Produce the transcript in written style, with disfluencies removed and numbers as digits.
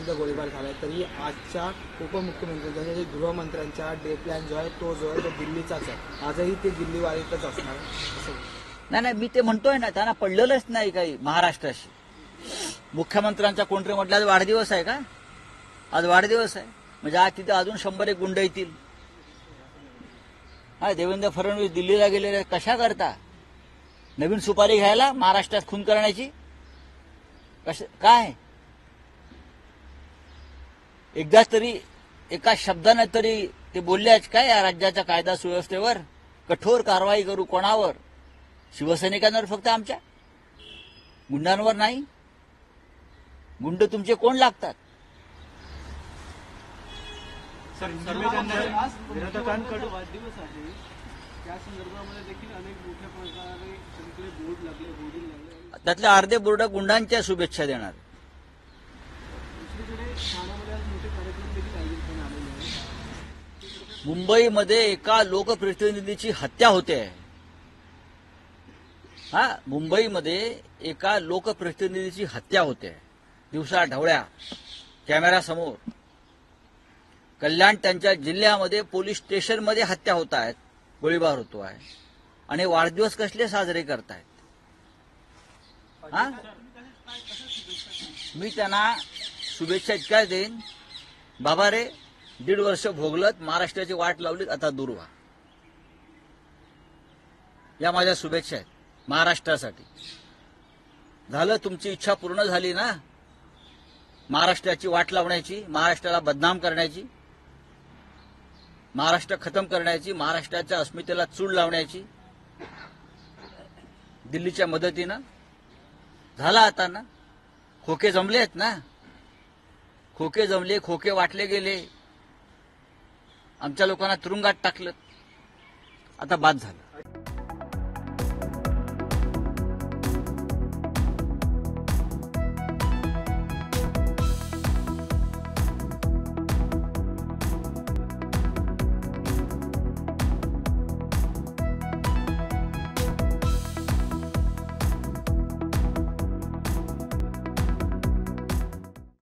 पर्यंत गोळीबार झालाय, तरी आजच्या उपमुख्यमंत्र्यांच्या गृहमंत्र्यांचा डे प्लॅन जो आहे तो दिल्लीचाच आहे. आजही ते दिल्ली वारीतच असणार असं. नाही, मी ते म्हणतोय ना, त्यांना पडलेलंच नाही काही महाराष्ट्राशी. मुख्यमंत्र्यांचा कोणतरी म्हटलं आज वाढदिवस आहे का? आज वाढदिवस आहे म्हणजे आज तिथे अजून 100 गुंड येतील. हा, देवेंद्र फडणवीस दिल्लीला गेलेले कशा करता? नवीन सुपारी घ्यायला महाराष्ट्रात खून करण्याची? काय एकदा तरी एका शब्दाने तरी ते बोलल्याच काय या राज्याच्या कायदा सुव्यवस्थेवर कठोर कारवाई करू? कोणावर? शिवसैनिकांवर फक्त, आमच्या गुंडांवर नाही. गुंड तुमचे कोण लागतात? विरोधकांकडून वाढदिवस आहे त्या संदर्भामध्ये देखील अनेक मोठ्या प्रकारे सगळीकडे बोर्ड लागले, होर्डिंग लागले. त्यातले अर्धे बोर्ड गुंडांच्या शुभेच्छा देणार. दुसरीकडे ठाण्यामध्ये आज मोठे कार्यक्रम देखील आयोजित करण्यात आलेले आहे. मुंबईमध्ये एका लोकप्रतिनिधीची हत्या होते. हा, मुंबईमध्ये एका लोकप्रतिनिधीची हत्या होते दिवसा ढवळ्या कॅमेऱ्यासमोर. कल्याण त्यांच्या जिल्ह्यामध्ये पोलीस स्टेशनमध्ये हत्या होत आहेत, गोळीबार होतो आहे आणि वाढदिवस कसले साजरे करतायत? हा, मी त्यांना शुभेच्छा इतक्या देईन, बाबा रे 1.5 वर्ष भोगलत, महाराष्ट्राची वाट लावलीत, आता दूर व्हा. या माझ्या शुभेच्छा आहेत महाराष्ट्रासाठी. झालं, तुमची इच्छा पूर्ण झाली ना, महाराष्ट्राची वाट लावण्याची, महाराष्ट्राला बदनाम करण्याची, महाराष्ट्र खतम करण्याची, महाराष्ट्राच्या अस्मितेला चूड लावण्याची दिल्लीच्या मदतीनं. झाला आता ना, खोके जमले आहेत ना, खोके जमले, खोके वाटले गेले, आमच्या लोकांना तुरुंगात टाकलं, आता बाद झालं.